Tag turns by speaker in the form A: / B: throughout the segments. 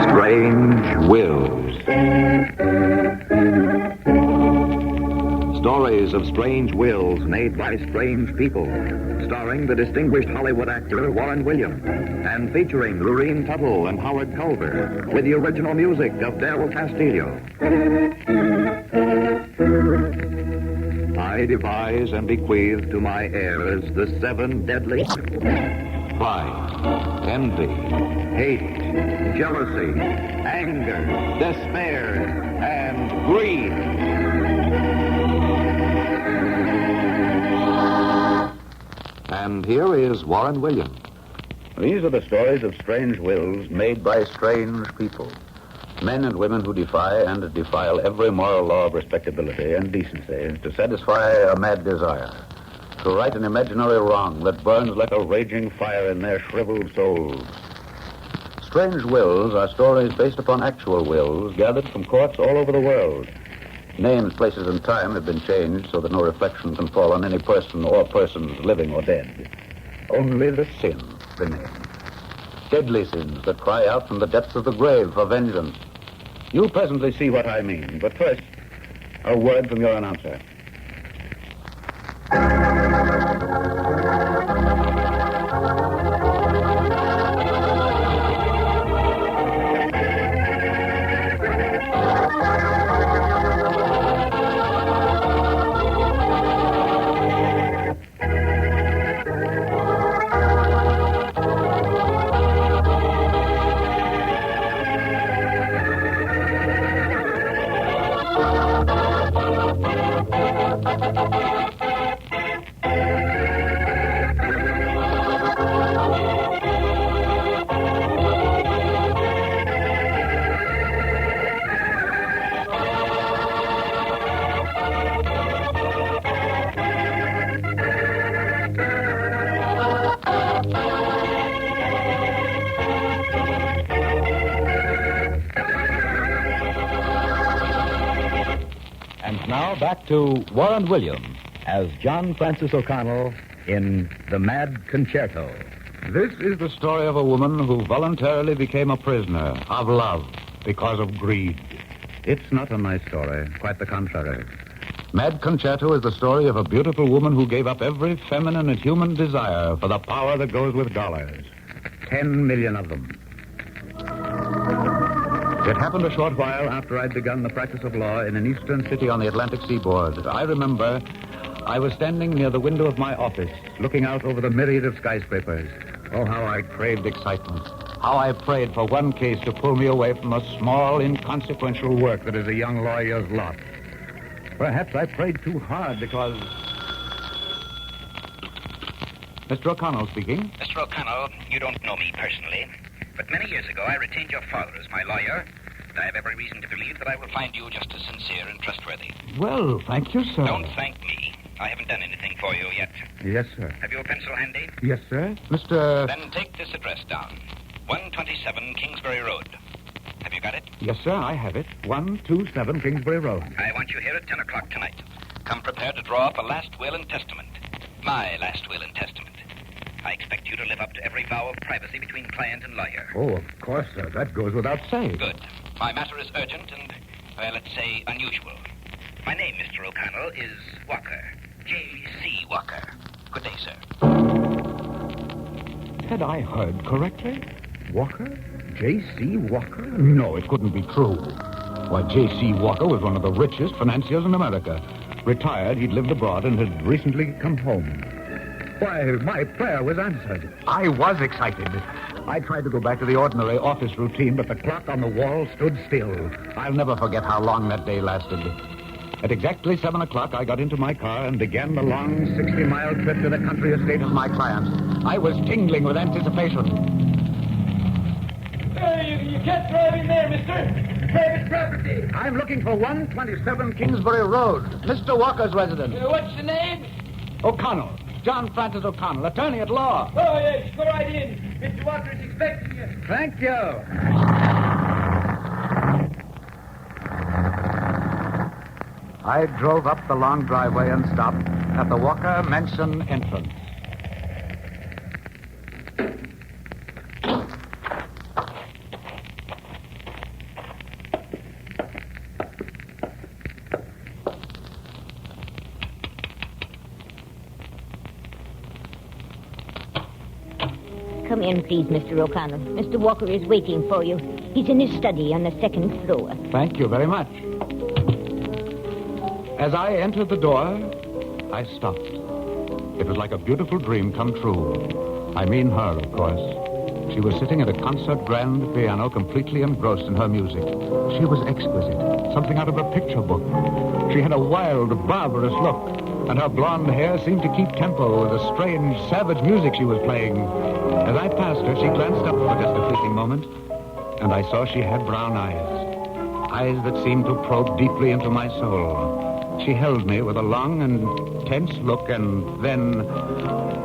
A: Strange Wills. Stories of strange wills made by strange people, starring the distinguished Hollywood actor Warren Williams, and featuring Lurene Tuttle and Howard Culver, with the original music of Darrell Castillo. I devise and bequeath to my heirs the 7 deadly pride, envy, hate, jealousy, anger, despair, and greed. And here is Warren Williams.
B: These are the stories of strange wills made by strange people. Men and women who defy and defile every moral law of respectability and decency to satisfy a mad desire, to right an imaginary wrong that burns like a raging fire in their shriveled souls. Strange wills are stories based upon actual wills gathered from courts all over the world. Names, places, and time have been changed so that no reflection can fall on any person or persons living or dead. Only the sin remains. Deadly sins that cry out from the depths of the grave for vengeance. You'll presently see what I mean, but first, a word from your announcer.
C: Now back to Warren Williams as John Francis O'Connell in The Mad Concerto.
B: This is the story of a woman who voluntarily became a prisoner of love because of greed. It's not a nice story, quite the contrary. Mad Concerto is the story of a beautiful woman who gave up every feminine and human desire for the power that goes with dollars. 10 million of them. It happened a short while after I'd begun the practice of law in an eastern city on the Atlantic seaboard. I remember I was standing near the window of my office, looking out over the myriad of skyscrapers. Oh, how I craved excitement. How I prayed for one case to pull me away from the small, inconsequential work that is a young lawyer's lot. Perhaps I prayed too hard because... Mr. O'Connell speaking.
D: Mr. O'Connell, you don't know me personally, but many years ago I retained your father as my lawyer, and I have every reason to believe that I will find you just as sincere and trustworthy.
B: Well, thank you, sir.
D: Don't thank me. I haven't done anything for you yet.
B: Yes, sir.
D: Have you a pencil handy?
B: Yes, sir. Mr...
D: Then take this address down. 127 Kingsbury Road. Have you got it?
B: Yes, sir, I have it. 127 Kingsbury Road.
D: I want you here at 10 o'clock tonight. Come prepared to draw up a last will and testament. My last will and testament. I expect you to live up to every vow of privacy between client and lawyer.
B: Oh, of course, sir. That goes without saying.
D: Good. My matter is urgent and, well, let's say, unusual. My name, Mr. O'Connell, is Walker. J.C. Walker. Good day, sir.
B: Had I heard correctly? Walker? J.C. Walker? No, it couldn't be true. Why, J.C. Walker was one of the richest financiers in America. Retired, he'd lived abroad and had recently come home. Why, my prayer was answered. I was excited. I tried to go back to the ordinary office routine, but the clock on the wall stood still. I'll never forget how long that day lasted. At exactly 7 o'clock, I got into my car and began the long 60-mile trip to the country estate of my client. I was tingling with anticipation.
E: You can't drive in there, mister. Private property.
B: I'm looking for 127 Kingsbury Road, Mr. Walker's residence.
E: What's the name?
B: O'Connell. John Francis O'Connell, attorney at law.
E: Oh, yes, go right in. Mr. Walker is expecting you.
B: Thank you. I drove up the long driveway and stopped at the Walker Mansion entrance.
F: Come in, please, Mr. O'Connell. Mr. Walker is waiting for you. He's in his study on the second floor.
B: Thank you very much. As I entered the door, I stopped. It was like a beautiful dream come true. I mean her, of course. She was sitting at a concert grand piano, completely engrossed in her music. She was exquisite, something out of a picture book. She had a wild, barbarous look, and her blonde hair seemed to keep tempo with the strange, savage music she was playing. As I passed her, she glanced up for just a fleeting moment, and I saw she had brown eyes that seemed to probe deeply into my soul. She held me with a long and tense look, and then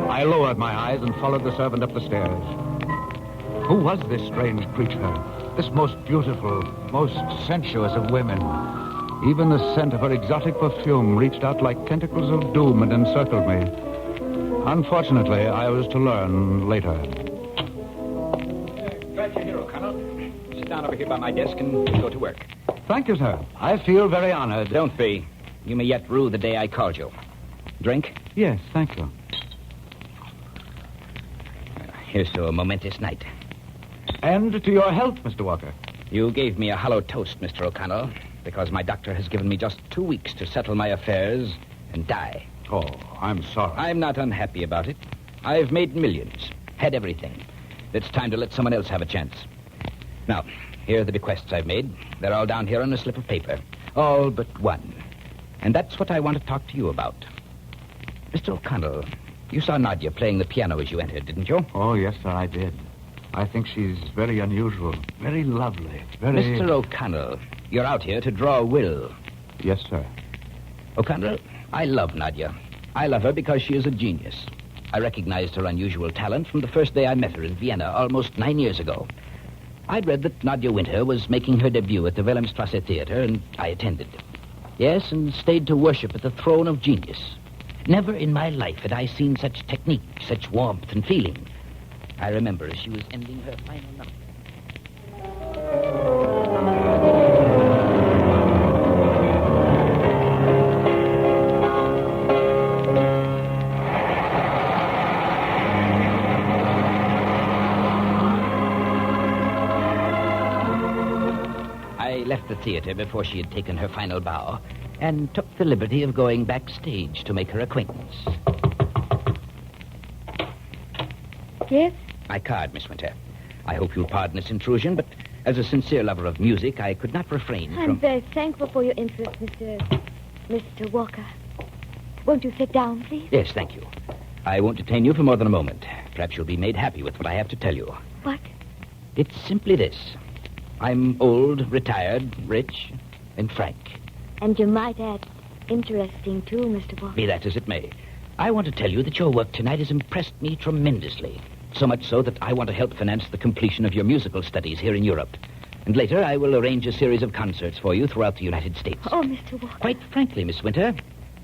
B: I lowered my eyes and followed the servant up the stairs. Who was this strange creature? This most beautiful, most sensuous of women. Even the scent of her exotic perfume reached out like tentacles of doom and encircled me. Unfortunately, I was to learn later.
D: Glad you're here, O'Connell. Sit down over here by my desk and go to work.
B: Thank you, sir. I feel very honored.
D: Don't be. You may yet rue the day I called you. Drink?
B: Yes, thank you.
D: Here's to a momentous night.
B: And to your health, Mr. Walker.
D: You gave me a hollow toast, Mr. O'Connell, because my doctor has given me just 2 weeks to settle my affairs and die.
B: Oh, I'm sorry.
D: I'm not unhappy about it. I've made millions, had everything. It's time to let someone else have a chance. Now, here are the bequests I've made. They're all down here on a slip of paper. All but one. And that's what I want to talk to you about. Mr. O'Connell, you saw Nadia playing the piano as you entered, didn't you?
B: Oh, yes, sir, I did. I think she's very unusual, very lovely, very...
D: Mr. O'Connell, you're out here to draw a will.
B: Yes, sir.
D: O'Connell, I love Nadia. I love her because she is a genius. I recognized her unusual talent from the first day I met her in Vienna, almost 9 years ago. I'd read that Nadia Winter was making her debut at the Wilhelmstrasse Theater, and I attended. Yes, and stayed to worship at the throne of genius. Never in my life had I seen such technique, such warmth and feeling. I remember as she was ending her final number. I left the theater before she had taken her final bow and took the liberty of going backstage to make her acquaintance.
F: Yes?
D: My card, Miss Winter. I hope you'll pardon this intrusion, but as a sincere lover of music, I could not refrain from...
F: I'm very thankful for your interest, Mr. Walker. Won't you sit down, please?
D: Yes, thank you. I won't detain you for more than a moment. Perhaps you'll be made happy with what I have to tell you.
F: What?
D: It's simply this. I'm old, retired, rich, and frank.
F: And you might add, interesting, too, Mr. Walker.
D: Be that as it may. I want to tell you that your work tonight has impressed me tremendously. So much so that I want to help finance the completion of your musical studies here in Europe. And later, I will arrange a series of concerts for you throughout the United States.
F: Oh, Mr. Walker.
D: Quite frankly, Miss Winter,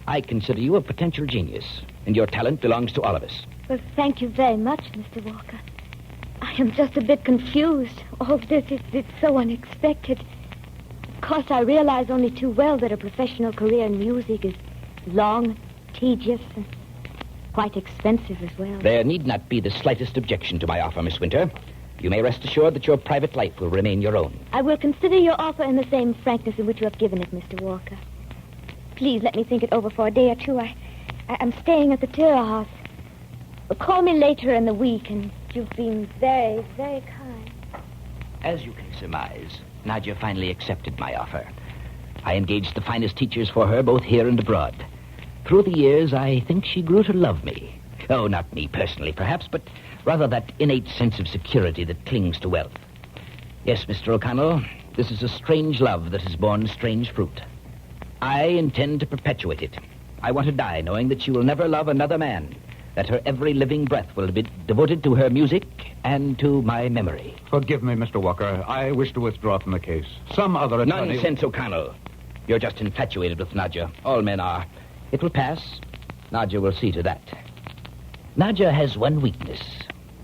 D: I consider you a potential genius, and your talent belongs to all of us.
F: Well, thank you very much, Mr. Walker. I am just a bit confused. All this is so unexpected. Of course, I realize only too well that a professional career in music is long, tedious, and quite expensive as well.
D: There need not be the slightest objection to my offer, Miss Winter. You may rest assured that your private life will remain your own.
F: I will consider your offer in the same frankness in which you have given it, Mr. Walker. Please let me think it over for a day or two. I'm staying at the Tira House. Call me later in the week, and you've been very, very kind.
D: As you can surmise, Nadia finally accepted my offer. I engaged the finest teachers for her, both here and abroad. Through the years, I think she grew to love me. Oh, not me personally, perhaps, but rather that innate sense of security that clings to wealth. Yes, Mr. O'Connell, this is a strange love that has borne strange fruit. I intend to perpetuate it. I want to die knowing that she will never love another man, that her every living breath will be devoted to her music and to my memory.
B: Forgive me, Mr. Walker. I wish to withdraw from the case. Some other attorney...
D: Nonsense, O'Connell. You're just infatuated with Nadia. All men are. It will pass. Nadia will see to that. Nadia has one weakness.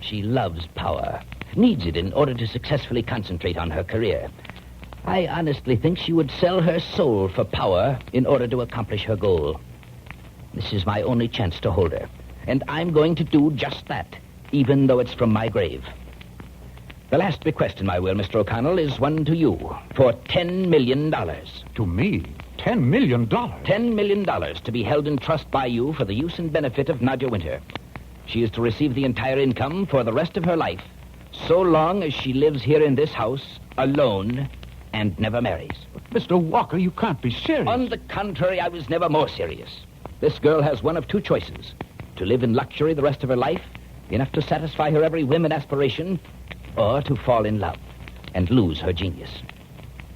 D: She loves power. Needs it in order to successfully concentrate on her career. I honestly think she would sell her soul for power in order to accomplish her goal. This is my only chance to hold her. And I'm going to do just that. even though it's from my grave. The last bequest in my will, Mr. O'Connell, is one to you for $10 million.
B: To me? $10 million?
D: $10 million to be held in trust by you for the use and benefit of Nadja Winter. She is to receive the entire income for the rest of her life, so long as she lives here in this house, alone, and never marries.
B: Mr. Walker, you can't be serious.
D: On the contrary, I was never more serious. This girl has one of two choices: to live in luxury the rest of her life, enough to satisfy her every whim and aspiration, or to fall in love and lose her genius.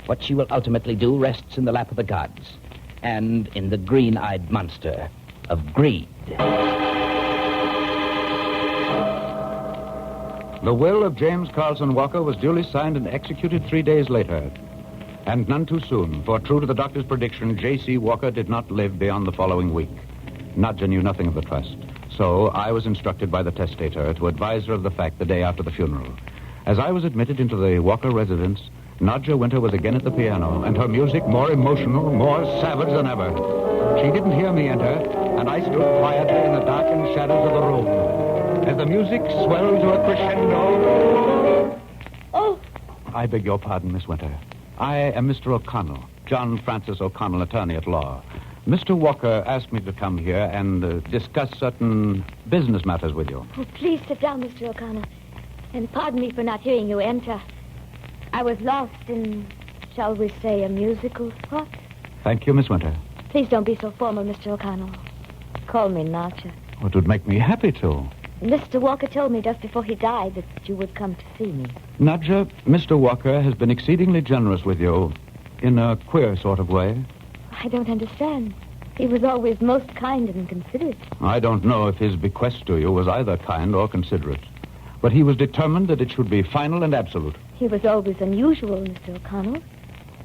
D: What she will ultimately do rests in the lap of the gods and in the green-eyed monster of greed.
B: The will of James Carlson Walker was duly signed and executed 3 days later. And none too soon, for true to the doctor's prediction, J.C. Walker did not live beyond the following week. Nadja knew nothing of the trust, so I was instructed by the testator to advise her of the fact the day after the funeral. As I was admitted into the Walker residence, Nadja Winter was again at the piano, and her music more emotional, more savage than ever. She didn't hear me enter, and I stood quietly in the darkened shadows of the room. As the music swelled to a crescendo...
F: Oh!
B: I beg your pardon, Miss Winter. I am Mr. O'Connell, John Francis O'Connell, attorney at law. Mr. Walker asked me to come here and discuss certain business matters with you.
F: Oh, please sit down, Mr. O'Connell. And pardon me for not hearing you enter. I was lost in, shall we say, a musical spot.
B: Thank you, Miss Winter.
F: Please don't be so formal, Mr. O'Connell. Call me Nadja.
B: It would make me happy to.
F: Mr. Walker told me just before he died that you would come to see me.
B: Nadja, Mr. Walker has been exceedingly generous with you in a queer sort of way.
F: I don't understand. He was always most kind and considerate.
B: I don't know if his bequest to you was either kind or considerate, but he was determined that it should be final and absolute.
F: He was always unusual, Mr. O'Connell.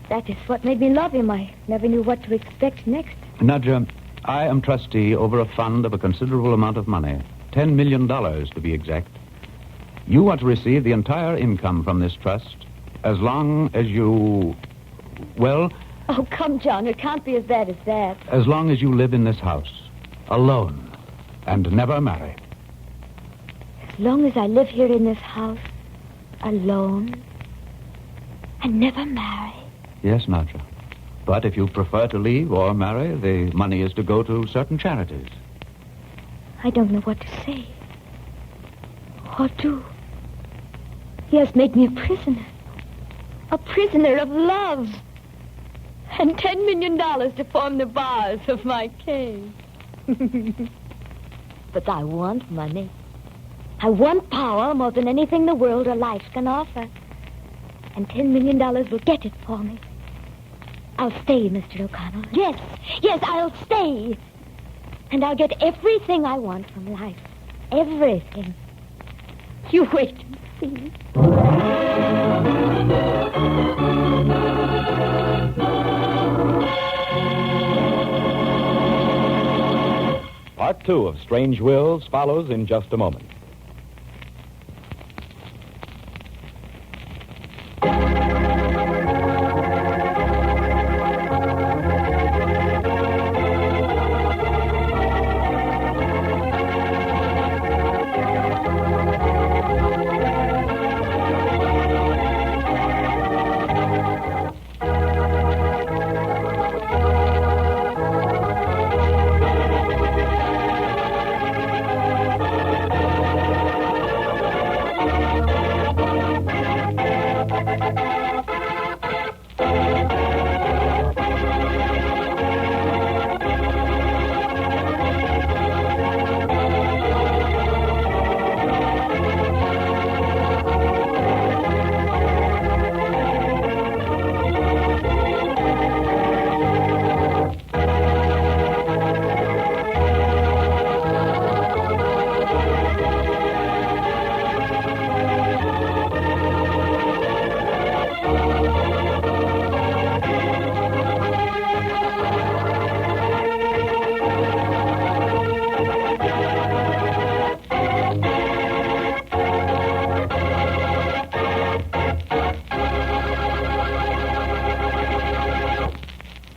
F: That is what made me love him. I never knew what to expect next.
B: Nadja, I am trustee over a fund of a considerable amount of money, $10 million to be exact. You are to receive the entire income from this trust as long as you, well...
F: Oh, come, John, it can't be as bad as that.
B: As long as you live in this house, alone, and never marry.
F: As long as I live here in this house, alone, and never marry.
B: Yes, Nadja. But if you prefer to leave or marry, the money is to go to certain charities.
F: I don't know what to say. Or do. He has made me a prisoner. A prisoner of love. And $10 million to form the bars of my cage. But I want money. I want power more than anything the world or life can offer. And $10 million will get it for me. I'll stay, Mr. O'Connell. Yes, I'll stay. And I'll get everything I want from life. Everything. You wait and see.
C: Part 2 of Strange Wills follows in just a moment.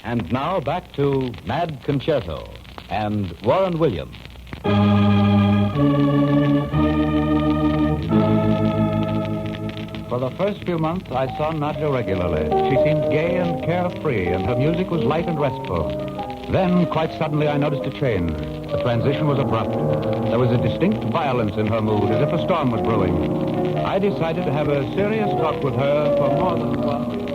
C: And now back to Mad Concerto and Warren Williams.
B: For the first few months, I saw Nadja regularly. She seemed gay and carefree, and her music was light and restful. Then, quite suddenly, I noticed a change. The transition was abrupt. There was a distinct violence in her mood, as if a storm was brewing. I decided to have a serious talk with her for more than 1 week.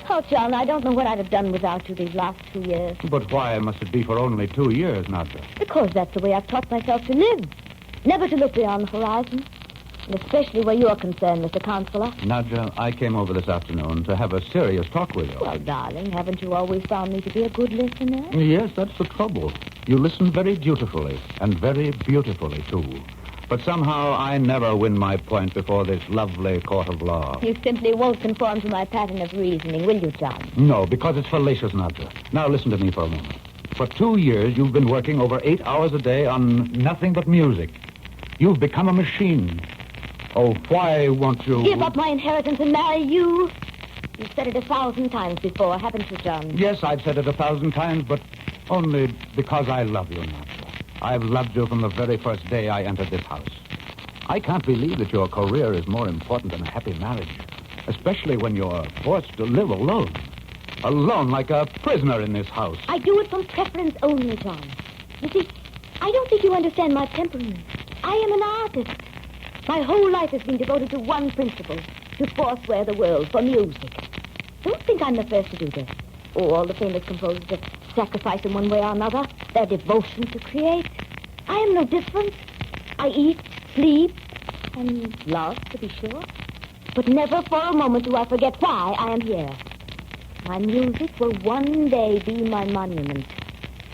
F: Oh, John, I don't know what I'd have done without you these last 2 years.
B: But why must it be for only 2 years, Nadja?
F: Because that's the way I've taught myself to live. Never to look beyond the horizon. And especially where you're concerned, Mr. Counselor.
B: Nadja, I came over this afternoon to have a serious talk with you.
F: Well, darling, haven't you always found me to be a good listener?
B: Yes, that's the trouble. You listen very dutifully, and very beautifully, too. But somehow I never win my point before this lovely court of law.
F: You simply won't conform to my pattern of reasoning, will you, John?
B: No, because it's fallacious, Nadja. Now listen to me for a moment. For 2 years, you've been working over 8 hours a day on nothing but music. You've become a machine. Oh, why won't you...
F: Give up my inheritance and marry you? You've said it 1,000 times before, haven't you, John?
B: Yes, I've said it 1,000 times, but only because I love you, Nadja. I've loved you from the very first day I entered this house. I can't believe that your career is more important than a happy marriage, especially when you're forced to live alone. Alone like a prisoner in this house.
F: I do it from preference only, John. You see, I don't think you understand my temperament. I am an artist. My whole life has been devoted to one principle, to forswear the world for music. Don't think I'm the first to do this. Oh, all the famous composers have sacrificed in one way or another their devotion to create. I am no different. I eat, sleep, and love, to be sure. But never for a moment do I forget why I am here. My music will one day be my monument.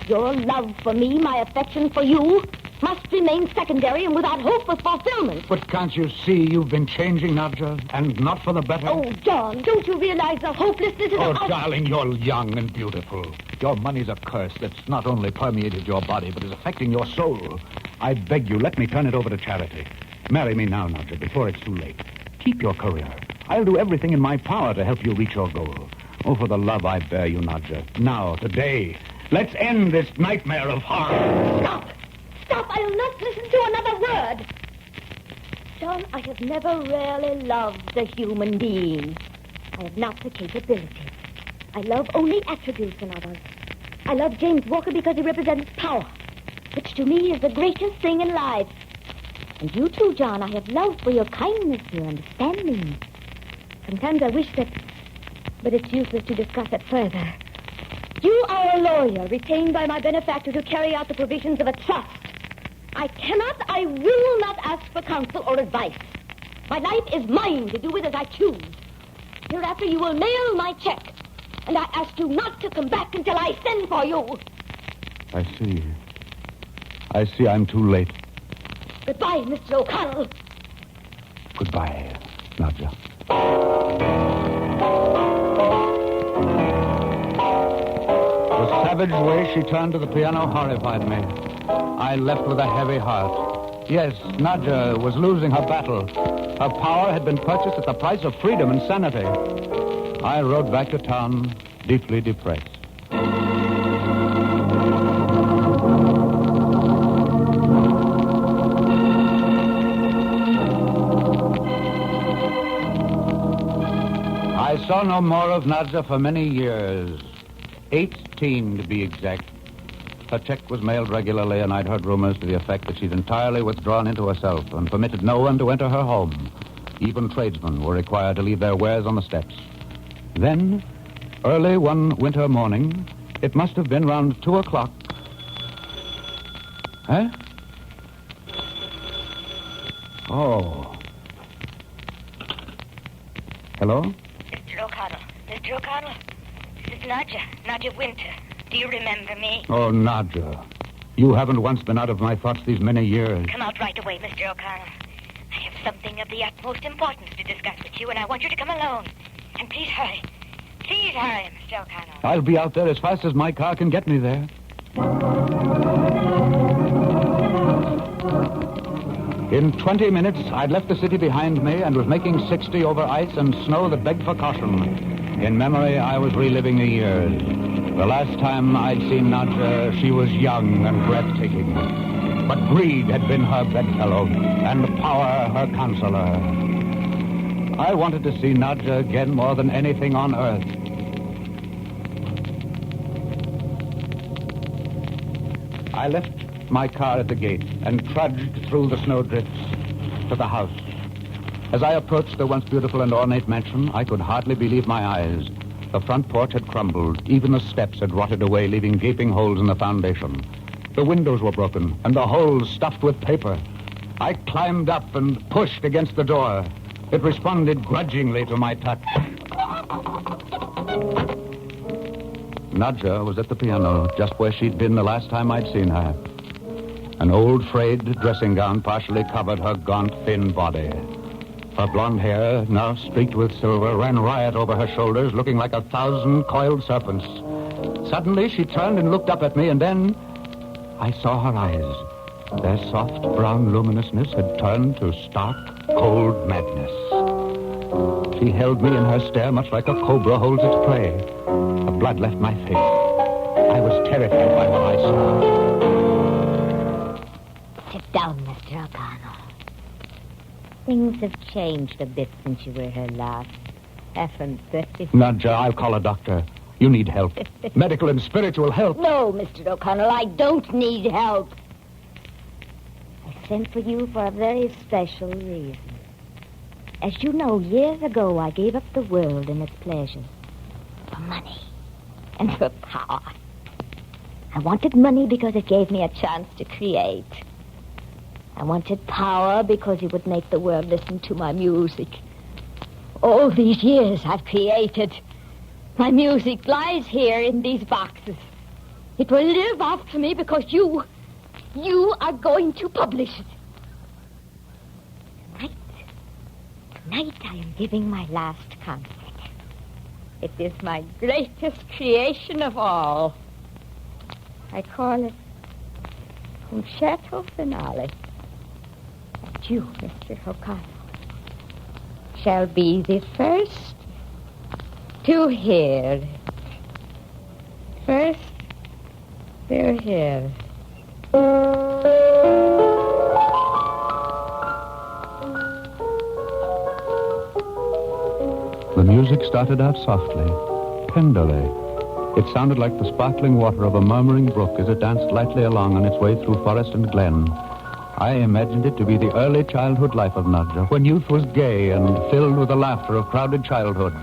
F: Your love for me, my affection for you, must remain secondary and without hope of fulfillment.
B: But can't you see you've been changing, Nadja, and not for the better?
F: Oh, John, don't you realize the hopelessness of...
B: Oh, darling, you're young and beautiful. Your money's a curse that's not only permeated your body, but is affecting your soul. I beg you, let me turn it over to charity. Marry me now, Nadja, before it's too late. Keep your career. I'll do everything in my power to help you reach your goal. Oh, for the love I bear you, Nadja. Now, today, let's end this nightmare of harm.
F: Stop! Stop! I'll not listen to another word! John, I have never really loved a human being. I have not the capability. I love only attributes in others. I love James Walker because he represents power, which to me is the greatest thing in life. And you too, John, I have love for your kindness, your understanding. Sometimes I wish that... But it's useless to discuss it further. You are a lawyer retained by my benefactor to carry out the provisions of a trust. I will not ask for counsel or advice. My life is mine to do with as I choose. Hereafter you will mail my check. And I ask you not to come back until I send for you.
B: I see I'm too late.
F: Goodbye, Mr. O'Connell.
B: Goodbye, Nadja. The savage way she turned to the piano horrified me. I left with a heavy heart. Yes, Nadja was losing her battle. Her power had been purchased at the price of freedom and sanity. I rode back to town, deeply depressed. I saw no more of Nadja for many years. 18 to be exact. Her check was mailed regularly, and I'd heard rumors to the effect that she'd entirely withdrawn into herself and permitted no one to enter her home. Even tradesmen were required to leave their wares on the steps. Then, early one winter morning, it must have been around 2 o'clock. Huh? Oh. Hello?
G: Mr. O'Connell. Mr. O'Connell. This is Nadja Winter. Do you remember me?
B: Oh, Nadja. You haven't once been out of my thoughts these many years.
G: Come out right away, Mr. O'Connell. I have something of the utmost importance to discuss with you, and I want you to come alone. And please hurry. Please hurry, Mr. O'Connell.
B: I'll be out there as fast as my car can get me there. In 20 minutes, I'd left the city behind me and was making 60 over ice and snow that begged for caution. In memory, I was reliving the years. The last time I'd seen Nadja, she was young and breathtaking. But greed had been her bedfellow, and power her counselor. I wanted to see Nadja again more than anything on earth. I left my car at the gate and trudged through the snowdrifts to the house. As I approached the once beautiful and ornate mansion, I could hardly believe my eyes. The front porch had crumbled. Even the steps had rotted away, leaving gaping holes in the foundation. The windows were broken, and the holes stuffed with paper. I climbed up and pushed against the door. It responded grudgingly to my touch. Nadja was at the piano, just where she'd been the last time I'd seen her. An old frayed dressing gown partially covered her gaunt, thin body. Her blonde hair, now streaked with silver, ran riot over her shoulders, looking like 1,000 coiled serpents. Suddenly, she turned and looked up at me, and then I saw her eyes. Their soft brown luminousness had turned to stark, cold madness. She held me in her stare much like a cobra holds its prey. The blood left my face. I was terrified by what I saw.
F: Sit down, Mr. O'Connell. Things have changed a bit since you were here last, haven't they?
B: Nadja, I'll call a doctor. You need help. Medical and spiritual help.
F: No, Mr. O'Connell, I don't need help. I sent for you for a very special reason. As you know, years ago, I gave up the world and its pleasures for money and for power. I wanted money because it gave me a chance to create. I wanted power because it would make the world listen to my music. All these years I've created. My music lies here in these boxes. It will live after me because you are going to publish it. Tonight I am giving my last concert. It is my greatest creation of all. I call it Concerto Finale. And you, Mr. O'Connell, shall be the first to hear it. First to hear it.
B: The music started out softly, tenderly. It sounded like the sparkling water of a murmuring brook as it danced lightly along on its way through forest and glen. I imagined it to be the early childhood life of Nadja, when youth was gay and filled with the laughter of crowded childhood.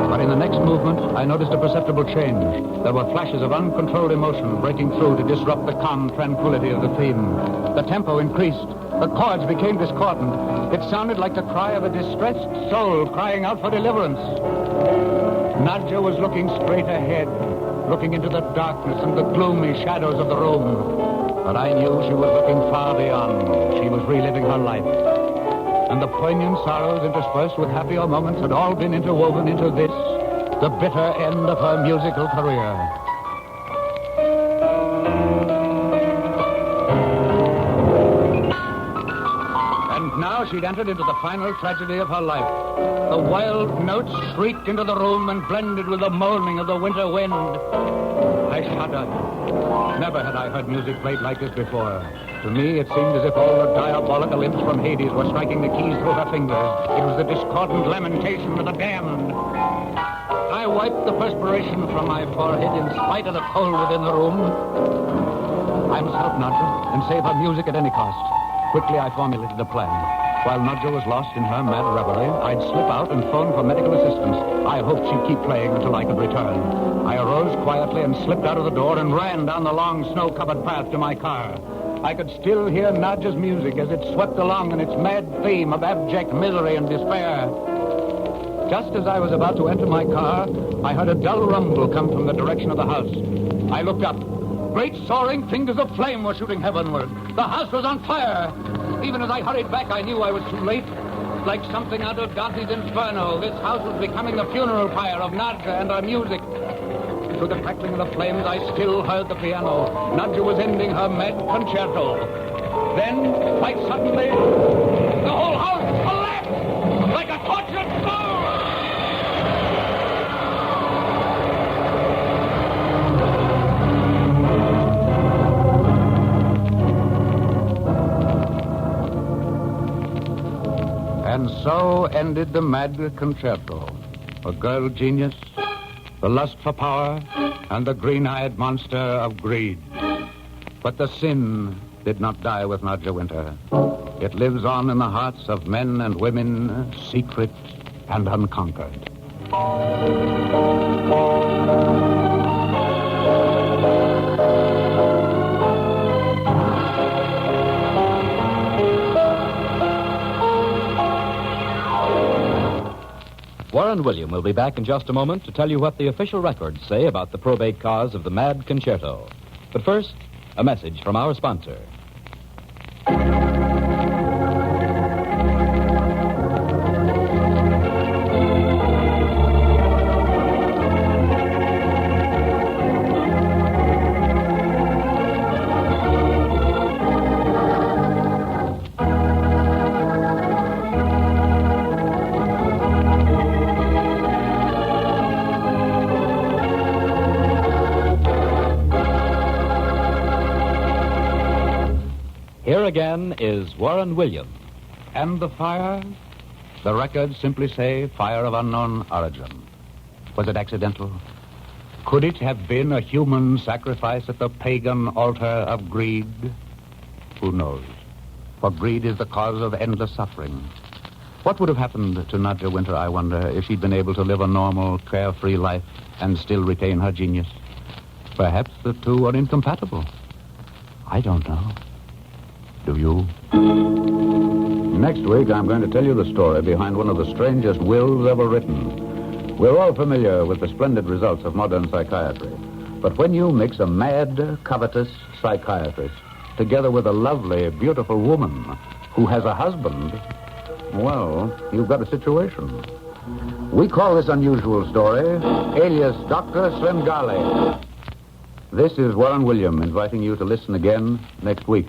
B: But in the next movement, I noticed a perceptible change. There were flashes of uncontrolled emotion breaking through to disrupt the calm tranquility of the theme. The tempo increased. The chords became discordant. It sounded like the cry of a distressed soul crying out for deliverance. Nadja was looking straight ahead, looking into the darkness and the gloomy shadows of the room. But I knew she was looking far beyond. She was reliving her life. And the poignant sorrows interspersed with happier moments had all been interwoven into this, the bitter end of her musical career. Now she'd entered into the final tragedy of her life. The wild notes shrieked into the room and blended with the moaning of the winter wind. I shuddered. Never had I heard music played like this before. To me, it seemed as if all the diabolical imps from Hades were striking the keys through her fingers. It was the discordant lamentation of the damned. I wiped the perspiration from my forehead in spite of the cold within the room. I must help Nadja and save her music at any cost. Quickly, I formulated a plan. While Nadja was lost in her mad reverie, I'd slip out and phone for medical assistance. I hoped she'd keep playing until I could return. I arose quietly and slipped out of the door and ran down the long snow-covered path to my car. I could still hear Nadja's music as it swept along in its mad theme of abject misery and despair. Just as I was about to enter my car, I heard a dull rumble come from the direction of the house. I looked up. Great soaring fingers of flame were shooting heavenward. The house was on fire. Even as I hurried back, I knew I was too late. Like something out of Dante's Inferno, this house was becoming the funeral pyre of Nadja and her music. Through the crackling of the flames, I still heard the piano. Nadja was ending her mad concerto. Then, quite suddenly, the whole house collapsed like a tortured soul. so ended the mad concerto. A girl genius, the lust for power, and the green-eyed monster of greed. But the sin did not die with Nadja Winter. It lives on in the hearts of men and women, secret and unconquered.
C: Warren William will be back in just a moment to tell you what the official records say about the probate cause of the Mad Concerto. But first, a message from our sponsor. Here again is Warren William.
B: And the fire? The records simply say fire of unknown origin. Was it accidental? Could it have been a human sacrifice at the pagan altar of greed? Who knows? For greed is the cause of endless suffering. What would have happened to Nadja Winter, I wonder, if she'd been able to live a normal, carefree life and still retain her genius? Perhaps the two are incompatible. I don't know. Do you? Next week, I'm going to tell you the story behind one of the strangest wills ever written. We're all familiar with the splendid results of modern psychiatry. But when you mix a mad, covetous psychiatrist together with a lovely, beautiful woman who has a husband, well, you've got a situation. We call this unusual story alias Dr. Svengali. This is Warren William inviting you to listen again next week.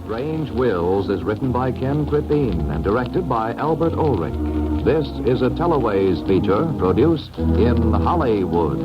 A: Strange Wills is written by Ken Crippin and directed by Albert Ulrich. This is a Teleways feature produced in Hollywood.